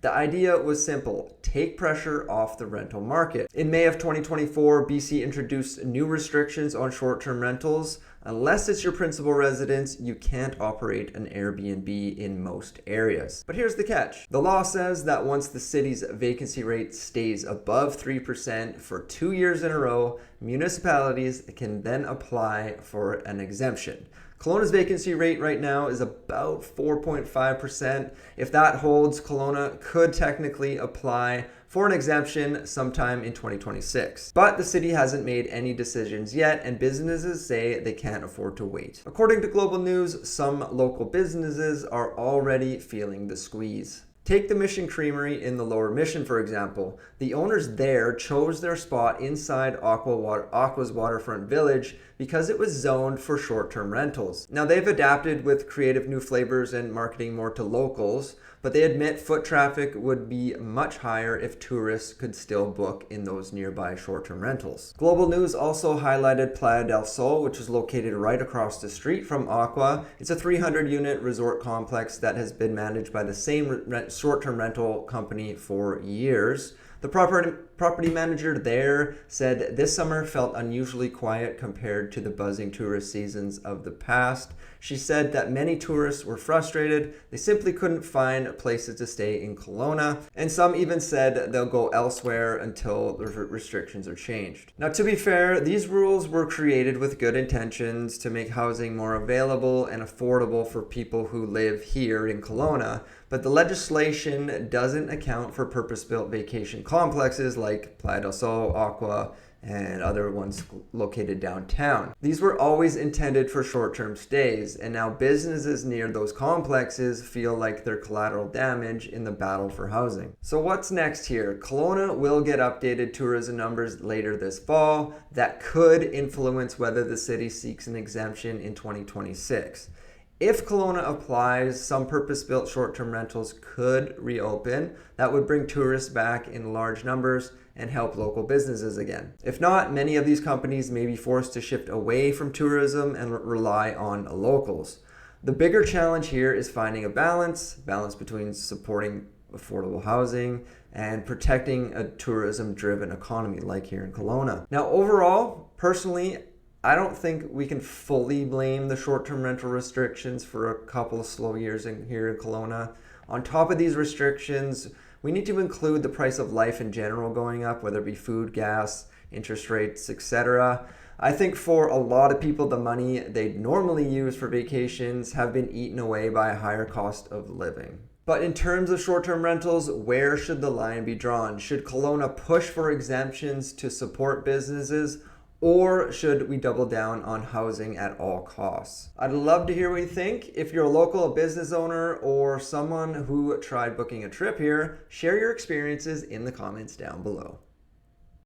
The idea was simple: take pressure off the rental market. In May of 2024, BC introduced new restrictions on short-term rentals. Unless it's your principal residence, you can't operate an Airbnb in most areas. But here's the catch. The law says that once the city's vacancy rate stays above 3% for 2 years in a row, municipalities can then apply for an exemption. Kelowna's vacancy rate right now is about 4.5%. If that holds, Kelowna could technically apply for an exemption sometime in 2026. But the city hasn't made any decisions yet, and businesses say they can't afford to wait. According to Global News, some local businesses are already feeling the squeeze. Take the Mission Creamery in the Lower Mission, for example. The owners there chose their spot inside Aqua's waterfront village because it was zoned for short-term rentals. Now, they've adapted with creative new flavors and marketing more to locals, but they admit foot traffic would be much higher if tourists could still book in those nearby short-term rentals. Global News also highlighted Playa del Sol, which is located right across the street from Aqua. It's a 300-unit resort complex that has been managed by the same short-term rental company for years. The property manager there said this summer felt unusually quiet compared to the buzzing tourist seasons of the past. She said that many tourists were frustrated. They simply couldn't find places to stay in Kelowna, and some even said they'll go elsewhere until the restrictions are changed. Now, to be fair, these rules were created with good intentions to make housing more available and affordable for people who live here in Kelowna, but the legislation doesn't account for purpose-built vacation complexes like Playa del Sol, Aqua, and other ones located downtown. These were always intended for short-term stays, and now businesses near those complexes feel like they're collateral damage in the battle for housing. So what's next here? Kelowna will get updated tourism numbers later this fall that could influence whether the city seeks an exemption in 2026. If Kelowna applies, some purpose-built short-term rentals could reopen. That would bring tourists back in large numbers and help local businesses again. If not, many of these companies may be forced to shift away from tourism and rely on locals. The bigger challenge here is finding a balance between supporting affordable housing and protecting a tourism-driven economy like here in Kelowna. Now, overall, personally, I don't think we can fully blame the short-term rental restrictions for a couple of slow years here in Kelowna. On top of these restrictions, we need to include the price of life in general going up, whether it be food, gas, interest rates, etc. I think for a lot of people, the money they'd normally use for vacations have been eaten away by a higher cost of living. But in terms of short-term rentals, where should the line be drawn? Should Kelowna push for exemptions to support businesses, or should we double down on housing at all costs? I'd love to hear what you think. If you're a local business owner or someone who tried booking a trip here, share your experiences in the comments down below.